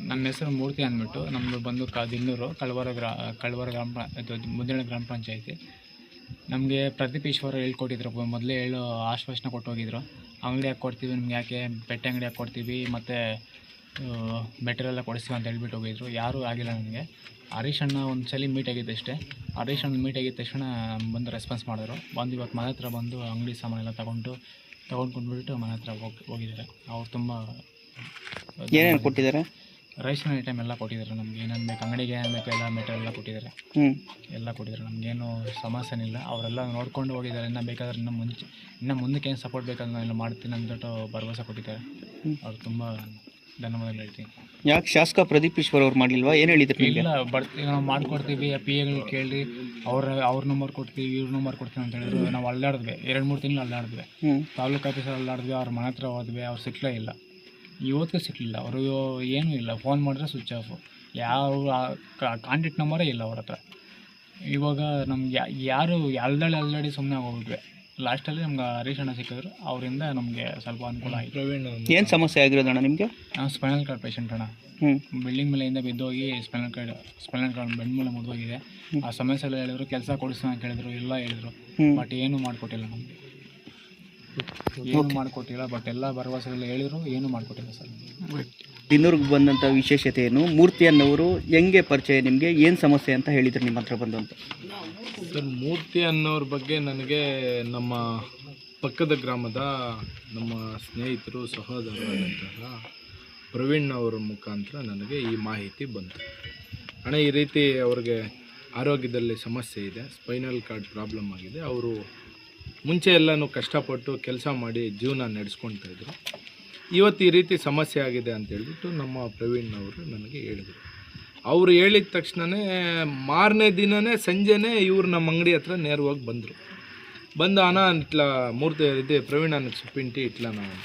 ನಮ್ಮ ಹೆಸರು ಮೂರ್ತಿ ಅಂದ್ಬಿಟ್ಟು ನಮ್ಮದು ಬಂದು ದಿನ್ನೂರು ಕಳ್ವರ ಮುದ್ರಣ ಗ್ರಾಮ ಪಂಚಾಯತಿ. ನಮಗೆ ಪ್ರದೀಪ್ ಈಶ್ವರ ಹೇಳ್ಕೊಟ್ಟಿದ್ರು, ಮೊದಲೇ ಆಶ್ವಾಸನೆ ಕೊಟ್ಟೋಗಿದ್ರು. ಅಂಗಡಿ ಹಾಕಿ ಕೊಡ್ತೀವಿ ನಿಮ್ಗೆ, ಯಾಕೆ ಬೆಟ್ಟೆ ಅಂಗಡಿ ಹಾಕಿ ಕೊಡ್ತೀವಿ ಮತ್ತು ಮೆಟೀರಿಯಲ್ ಕೊಡಿಸ್ತೀವಿ ಅಂತ ಹೇಳ್ಬಿಟ್ಟು ಹೋಗಿದ್ರು. ಯಾರೂ ಆಗಿಲ್ಲ ನನಗೆ. ಹರೀಶ್ ಅಣ್ಣ ಒಂದು ಸಲ ಮೀಟ್ ಆಗಿದ್ದು ಅಷ್ಟೇ. ಹರೀಶ್ ಅಣ್ಣ ಮೀಟ್ ಆಗಿದ್ದ ತಕ್ಷಣ ಬಂದು ರೆಸ್ಪಾನ್ಸ್ ಮಾಡಿದ್ರು. ಬಂದು ಇವತ್ತು ಮನೆ ಹತ್ರ ಬಂದು ಅಂಗಡಿ ಸಾಮಾನೆಲ್ಲ ತೊಗೊಂಡ್ಬಿಟ್ಟು ಮನೆ ಹತ್ರ ಹೋಗಿದ್ದಾರೆ. ಅವ್ರು ತುಂಬ ಏನೇನು ಕೊಟ್ಟಿದ್ದಾರೆ? ರೇಷನ್ ಐಟಮ್ ಎಲ್ಲ ಕೊಟ್ಟಿದ್ದಾರೆ. ನಮ್ಗೆ ಏನೇನು ಬೇಕು, ಅಂಗಡಿಗೆ ಏನು ಬೇಕು ಎಲ್ಲ ಮೆಟೀರಿಯಲ್ ಎಲ್ಲ ಕೊಟ್ಟಿದ್ದಾರೆ. ಎಲ್ಲ ಕೊಟ್ಟಿದ್ದಾರೆ. ನಮಗೇನು ಸಮಸ್ಯೆ ಇಲ್ಲ. ಅವರೆಲ್ಲ ನೋಡ್ಕೊಂಡು ಹೋಗಿದ್ದಾರೆ. ಇನ್ನೂ ಬೇಕಾದ್ರೆ ಇನ್ನು ಮುಂದಕ್ಕೆ ಏನು ಸಪೋರ್ಟ್ ಬೇಕಾದ್ರೆ ನಾನು ಎಲ್ಲ ಮಾಡ್ತೀನಿ ಅಂದ್ಬಿಟ್ಟು ಭರವಸೆ ಕೊಟ್ಟಿದ್ದಾರೆ. ಅವ್ರು ತುಂಬ ಧನ್ಯವಾದಗಳು ಹೇಳ್ತೀನಿ. ಯಾಕೆ ಶಾಸಕ ಪ್ರದೀಪ್ ಈಶ್ವರ್ ಅವ್ರು ಮಾಡಲಿಲ್ವಾ? ಏನು ಹೇಳಿದ್ರು? ಇಲ್ಲ, ಬರ್ತೀವಿ ನಾವು ಮಾಡಿಕೊಡ್ತೀವಿ, ಪಿ ಎಗಳು ಕೇಳಿ ಅವ್ರ ನಂಬರ್ ಕೊಡ್ತೀವಿ, ಇವ್ರ ನಂಬರ್ ಕೊಡ್ತೀವಿ ಅಂತ ಹೇಳಿದ್ರು. ನಾವು ಅಲ್ಲಾಡಿದ್ವಿ, 2-3 ತಿಂಗಳು ಅಲ್ಲಾಡಿದ್ವಿ. ತಾಲೂಕು ಆಫೀಸಲ್ಲಿ ಅಲ್ಲಾಡಿದ್ವಿ. ಅವ್ರ ಮನೆ ಹತ್ರ ಹೋದ್ವಿ, ಅವ್ರು ಸಿಕ್ಕಲೇ ಇಲ್ಲ. ಇವತ್ತಿಗೂ ಸಿಕ್ಕಲಿಲ್ಲ. ಅವರು ಏನೂ ಇಲ್ಲ, ಫೋನ್ ಮಾಡಿದ್ರೆ ಸ್ವಿಚ್ ಆಫು. ಯಾವ ಕಾಂಟ್ಯಾಕ್ಟ್ ನಂಬರೇ ಇಲ್ಲ ಅವ್ರ ಹತ್ರ. ಇವಾಗ ನಮ್ಗೆ ಯಾರು ಅಲ್ದಾಡಿ ಸುಮ್ಮನೆ ಹೋಗ್ಬಿಟ್ವಿ. ಲಾಸ್ಟಲ್ಲಿ ನಮ್ಗೆ ಹರೀಶ್ ಅಣ್ಣ ಸಿಕ್ಕಿದ್ರು. ಅವರಿಂದ ನಮಗೆ ಸ್ವಲ್ಪ ಅನುಕೂಲ ಆಯಿತು. ಏನು ಸಮಸ್ಯೆ ಆಗಿರೋದಣ್ಣ ನಿಮಗೆ? ನಾವು ಸ್ಪೈನಲ್ ಕಾರ್ಡ್ ಪೇಷಂಟ್ ಅಣ್ಣ. ಬಿಲ್ಡಿಂಗ್ ಮೇಲೆಯಿಂದ ಬಿದ್ದೋಗಿ ಸ್ಪೈನಲ್ ಕಾರ್ಡ್ ಬೆಂಡ್ಮೂಲೆ ಮುರಿದೋಗಿದೆ. ಆ ಸಮಸ್ಯೆ ಎಲ್ಲ ಹೇಳಿದ್ರು, ಕೆಲಸ ಕೊಡಿಸೋ ಅಂತ ಹೇಳಿದ್ರು, ಎಲ್ಲ ಹೇಳಿದ್ರು. ಬಟ್ ಏನೂ ಮಾಡಿಕೊಟ್ಟಿಲ್ಲ ನಮಗೆ, ಏನು ಮಾಡಿಕೊಟ್ಟಿಲ್ಲ. ಬಟ್ ಎಲ್ಲ ಭರವಸೆಗಳು ಹೇಳಿದ್ರು, ಏನೂ ಮಾಡಿಕೊಟ್ಟಿಲ್ಲ ಸರ್. ದಿನ್ನೂರಿಗೆ ಬಂದಂಥ ವಿಶೇಷತೆ ಏನು? ಮೂರ್ತಿ ಅನ್ನೋರು ಹೆಂಗೆ ಪರಿಚಯ ನಿಮಗೆ? ಏನು ಸಮಸ್ಯೆ ಅಂತ ಹೇಳಿದ್ರು ನಿಮ್ಮ ಹತ್ರ ಬಂದು ಅಂತ? ಸರ್, ಮೂರ್ತಿ ಅನ್ನೋರ ಬಗ್ಗೆ ನನಗೆ ನಮ್ಮ ಪಕ್ಕದ ಗ್ರಾಮದ ನಮ್ಮ ಸ್ನೇಹಿತರು ಸಹೋದರರಾದಂತಹ ಪ್ರವೀಣ್ ಅವರ ಮುಖಾಂತರ ನನಗೆ ಈ ಮಾಹಿತಿ ಬಂತು. ಅಣ್ಣ, ಈ ರೀತಿ ಅವ್ರಿಗೆ ಆರೋಗ್ಯದಲ್ಲಿ ಸಮಸ್ಯೆ ಇದೆ, ಸ್ಪೈನಲ್ ಕಾರ್ಡ್ ಪ್ರಾಬ್ಲಮ್ ಆಗಿದೆ. ಅವರು ಮುಂಚೆ ಎಲ್ಲನೂ ಕಷ್ಟಪಟ್ಟು ಕೆಲಸ ಮಾಡಿ ಜೀವನ ನಡೆಸ್ಕೊಳ್ತಾಯಿದ್ರು. ಇವತ್ತು ಈ ರೀತಿ ಸಮಸ್ಯೆ ಆಗಿದೆ ಅಂತೇಳ್ಬಿಟ್ಟು ನಮ್ಮ ಪ್ರವೀಣ್ ಅವರು ನನಗೆ ಹೇಳಿದರು. ಅವರು ಹೇಳಿದ ತಕ್ಷಣವೇ ಮಾರನೇ ದಿನವೇ ಸಂಜೆನೇ ಇವರು ನಮ್ಮ ಅಂಗಡಿ ಹತ್ರ ನೇರವಾಗಿ ಬಂದರು. ಬಂದು ಅಣ್ಣ ಇಟ್ಲ ಮೂರ್ತಿ ಇದೆ ಪ್ರವೀಣ್ ನನಗೆ ಸುಪ್ಪಿಂಟಿ ಇಟ್ಲ ನಾವು.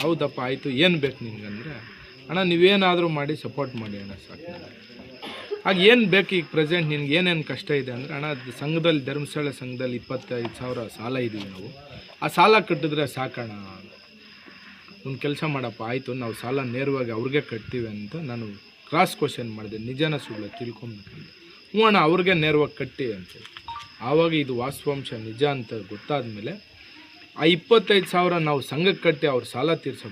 ಹೌದಪ್ಪ, ಆಯಿತು, ಏನು ಬೇಕು ನಿನಗಂದರೆ, ಅಣ್ಣ ನೀವೇನಾದರೂ ಮಾಡಿ ಸಪೋರ್ಟ್ ಮಾಡಿ ಅಣ್ಣ, ಸಾಕು. ಆಗ ಏನು ಬೇಕು ಈಗ ಪ್ರೆಸೆಂಟ್ ನಿನ್ಗೆ ಏನೇನು ಕಷ್ಟ ಇದೆ ಅಂದರೆ, ಅಣ್ಣ ಸಂಘದಲ್ಲಿ ಧರ್ಮಸ್ಥಳ ಸಂಘದಲ್ಲಿ 25,000 ಸಾಲ ಇದ್ದೀವಿ ನಾವು. ಆ ಸಾಲ ಕಟ್ಟಿದ್ರೆ ಸಾಕಣ. ಒಂದು ಕೆಲಸ ಮಾಡಪ್ಪ, ಆಯಿತು, ನಾವು ಸಾಲ ನೇರವಾಗಿ ಅವ್ರಿಗೆ ಕಟ್ತೀವಿ ಅಂತ ನಾನು ಕ್ರಾಸ್ ಕ್ವಶನ್ ಮಾಡಿದೆ. ನಿಜನ ಸುಳ್ಳು ತಿಳ್ಕೊಬೇಕಂತ. ಹ್ಞೂ ಅಣ್ಣ, ಅವ್ರಿಗೆ ನೇರವಾಗಿ ಕಟ್ಟಿ ಅಂತೇಳಿ. ಆವಾಗ ಇದು ವಾಸ್ತವಾಂಶ ನಿಜ ಅಂತ ಗೊತ್ತಾದ ಮೇಲೆ ಆ 25,000 ನಾವು ಸಂಘಕ್ಕೆ ಕಟ್ಟಿ ಅವ್ರ ಸಾಲ ತೀರಿಸೋ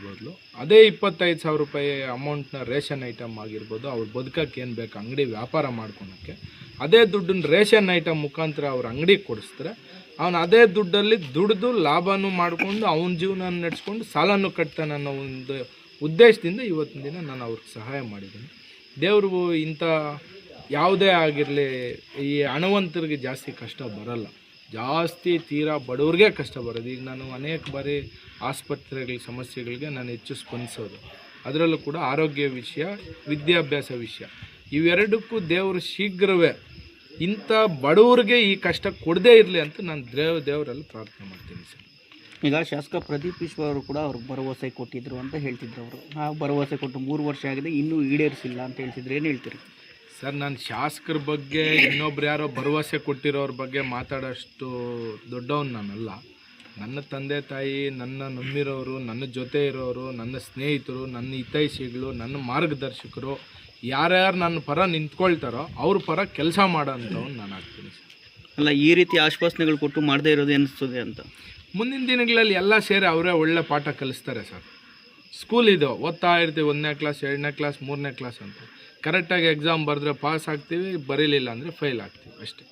ಅದೇ 25,000 ರೂಪಾಯಿ ಅಮೌಂಟ್ನ ರೇಷನ್ ಐಟಮ್ ಆಗಿರ್ಬೋದು, ಅವ್ರು ಬದುಕಕ್ಕೆ ಏನು ಬೇಕು ಅಂಗಡಿ ವ್ಯಾಪಾರ ಮಾಡ್ಕೊಳಕ್ಕೆ, ಅದೇ ದುಡ್ಡನ್ನ ರೇಷನ್ ಐಟಮ್ ಮುಖಾಂತರ ಅವ್ರ ಅಂಗಡಿಗೆ ಕೊಡಿಸಿದ್ರೆ ಅವನು ಅದೇ ದುಡ್ಡಲ್ಲಿ ದುಡಿದು ಲಾಭನೂ ಮಾಡಿಕೊಂಡು ಅವನ ಜೀವನ ನಡೆಸ್ಕೊಂಡು ಸಾಲನೂ ಕಟ್ತಾನೆ ಅನ್ನೋ ಒಂದು ಉದ್ದೇಶದಿಂದ ಇವತ್ತಿನ ದಿನ ನಾನು ಅವ್ರಿಗೆ ಸಹಾಯ ಮಾಡಿದ್ದೀನಿ. ದೇವರು ಇಂಥ ಯಾವುದೇ ಆಗಿರಲಿ, ಈ ಹಣವಂತರಿಗೆ ಜಾಸ್ತಿ ಕಷ್ಟ ಬರಲ್ಲ, ಜಾಸ್ತಿ ತೀರಾ ಬಡವ್ರಿಗೆ ಕಷ್ಟ ಬರೋದು. ಈಗ ನಾನು ಅನೇಕ ಬಾರಿ ಆಸ್ಪತ್ರೆಗಳ ಸಮಸ್ಯೆಗಳಿಗೆ ನಾನು ಹೆಚ್ಚು ಸ್ಪಂದಿಸೋದು. ಅದರಲ್ಲೂ ಕೂಡ ಆರೋಗ್ಯ ವಿಷಯ, ವಿದ್ಯಾಭ್ಯಾಸ ವಿಷಯ, ಇವೆರಡಕ್ಕೂ ದೇವರು ಶೀಘ್ರವೇ ಇಂಥ ಬಡವರಿಗೆ ಈ ಕಷ್ಟ ಕೊಡದೇ ಇರಲಿ ಅಂತ ನಾನು ದೇವರಲ್ಲಿ ಪ್ರಾರ್ಥನೆ ಮಾಡ್ತೀನಿ ಸರ್. ಈಗ ಶಾಸಕ ಪ್ರದೀಪ್ ಈಶ್ವರ್ ಅವರು ಕೂಡ ಅವ್ರಿಗೆ ಭರವಸೆ ಕೊಟ್ಟಿದ್ರು ಅಂತ ಹೇಳ್ತಿದ್ರು. ಅವರು ಆ ಭರವಸೆ ಕೊಟ್ಟು 3 ವರ್ಷ ಆಗಿದೆ, ಇನ್ನೂ ಈಡೇರಿಸಿಲ್ಲ ಅಂತ ಹೇಳ್ತಿದ್ರು. ಏನು ಹೇಳ್ತೀರಿ ಸರ್? ನಾನು ಶಾಸಕರ ಬಗ್ಗೆ ಇನ್ನೊಬ್ರು ಯಾರೋ ಭರವಸೆ ಕೊಟ್ಟಿರೋರ ಬಗ್ಗೆ ಮಾತಾಡೋಷ್ಟು ದೊಡ್ಡವನು ನಾನಲ್ಲ. ನನ್ನ ತಂದೆ ತಾಯಿ, ನನ್ನ ನಂಬಿರೋರು, ನನ್ನ ಜೊತೆ ಇರೋರು, ನನ್ನ ಸ್ನೇಹಿತರು, ನನ್ನ ಹಿತೈಷಿಗಳು, ನನ್ನ ಮಾರ್ಗದರ್ಶಕರು ಯಾರ್ಯಾರು ನನ್ನ ಪರ ನಿಂತ್ಕೊಳ್ತಾರೋ ಅವ್ರ ಪರ ಕೆಲಸ ಮಾಡೋ ಅಂಥವ್ನು ನಾನು ಆಗ್ತೀನಿ ಸರ್. ಅಲ್ಲ, ಈ ರೀತಿ ಆಶ್ವಾಸನೆಗಳು ಕೊಟ್ಟು ಮಾಡದೇ ಇರೋದು ಅನಿಸ್ತದೆ ಅಂತ. ಮುಂದಿನ ದಿನಗಳಲ್ಲಿ ಎಲ್ಲ ಸೇರಿ ಅವರೇ ಒಳ್ಳೆ ಪಾಠ ಕಲಿಸ್ತಾರೆ ಸರ್. ಸ್ಕೂಲ್ ಇದು ಓದ್ತಾ ಇರ್ತೀವಿ, 1ನೇ ಕ್ಲಾಸ್, 2ನೇ ಕ್ಲಾಸ್, 3ನೇ ಕ್ಲಾಸ್ ಅಂತ. ಕರೆಕ್ಟಾಗಿ ಎಕ್ಸಾಮ್ ಬರೆದ್ರೆ ಪಾಸ್ ಆಗ್ತೀವಿ, ಬರೀಲಿಲ್ಲ ಅಂದರೆ ಫೇಲ್ ಆಗ್ತೀವಿ ಅಷ್ಟೇ.